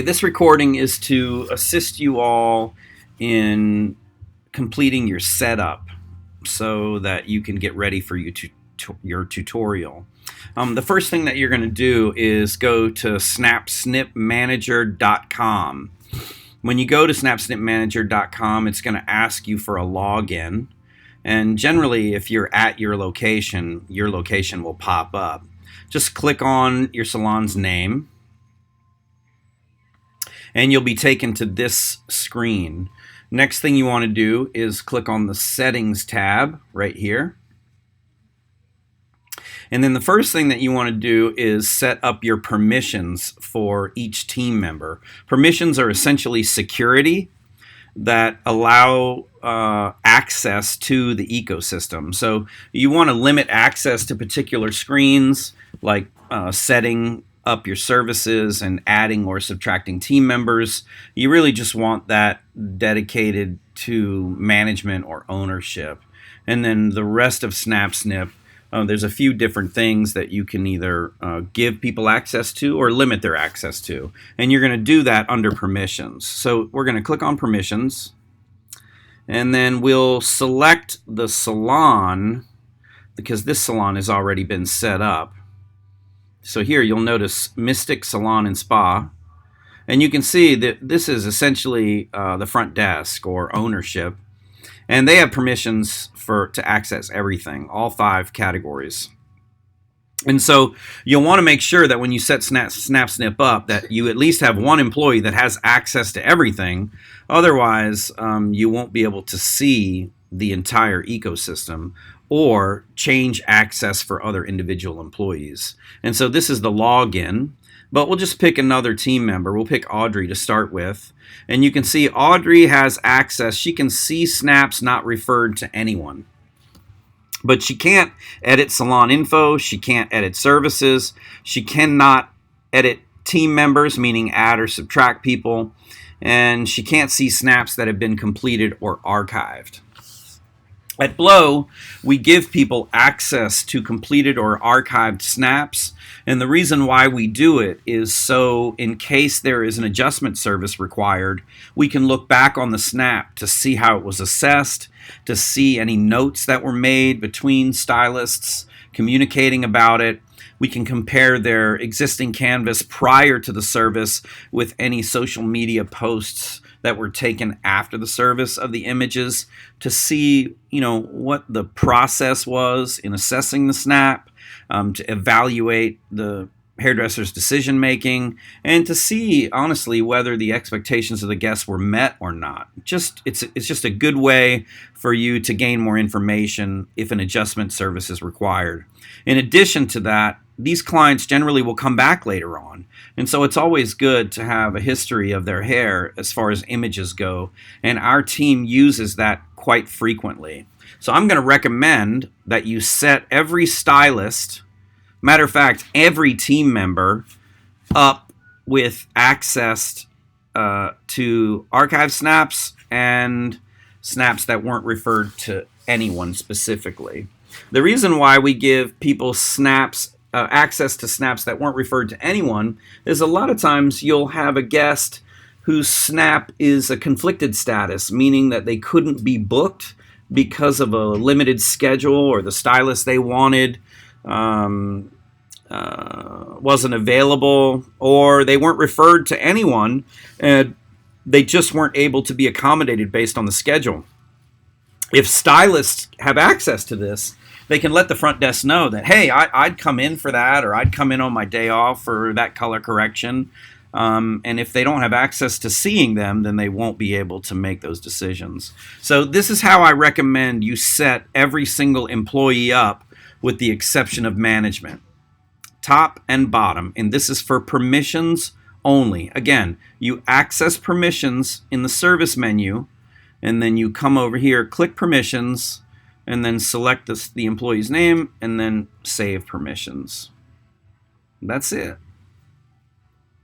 This recording is to assist you all in completing your setup so that you can get ready for your tutorial. The first thing that you're going to do is go to SnapSnipManager.com. When you go to SnapSnipManager.com, it's going to ask you for a login. And generally, if you're at your location will pop up. Just click on your salon's name, and you'll be taken to this screen. Next thing you want to do is click on the Settings tab right here. And then the first thing that you want to do is set up your permissions for each team member. Permissions are essentially security that allow access to the ecosystem. So you want to limit access to particular screens, like setting up your services and adding or subtracting team members. You really just want that dedicated to management or ownership. And then the rest of SnapSnip, there's a few different things that you can either give people access to or limit their access to. And you're going to do that under permissions. So we're going to click on permissions, and then we'll select the salon because this salon has already been set up. So here you'll notice Mystic Salon and Spa, and you can see that this is essentially the front desk or ownership, and they have permissions to access everything, all 5 categories. And so you'll want to make sure that when you set SnapSnip up that you at least have one employee that has access to everything. Otherwise, you won't be able to see the entire ecosystem or change access for other individual employees. And so this is the login, but we'll just pick another team member. We'll pick Audrey to start with. And you can see Audrey has access. She can see snaps not referred to anyone. But she can't edit salon info. She can't edit services. She cannot edit team members, meaning add or subtract people. And she can't see snaps that have been completed or archived. At Blow, we give people access to completed or archived snaps, and the reason why we do it is so in case there is an adjustment service required, we can look back on the snap to see how it was assessed, to see any notes that were made between stylists communicating about it. We can compare their existing canvas prior to the service with any social media posts that were taken after the service of the images to see, what the process was in assessing the snap, to evaluate the hairdresser's decision making, and to see honestly whether the expectations of the guests were met or not. It's just a good way for you to gain more information if an adjustment service is required. In addition to that, these clients generally will come back later on. And so it's always good to have a history of their hair as far as images go. And our team uses that quite frequently. So I'm going to recommend that you set every stylist, matter of fact, every team member up with access to archive snaps and snaps that weren't referred to anyone specifically. The reason why we give people access to snaps that weren't referred to anyone is a lot of times you'll have a guest whose snap is a conflicted status, meaning that they couldn't be booked because of a limited schedule or the stylist they wanted wasn't available, or they weren't referred to anyone and they just weren't able to be accommodated based on the schedule. If stylists have access to this, they can let the front desk know that, hey, I'd come in for that, or I'd come in on my day off for that color correction. And if they don't have access to seeing them, then they won't be able to make those decisions. So this is how I recommend you set every single employee up with the exception of management. Top and bottom. And this is for permissions only. Again, you access permissions in the service menu, and then you come over here, click permissions, and then select the employee's name, and then save permissions. That's it.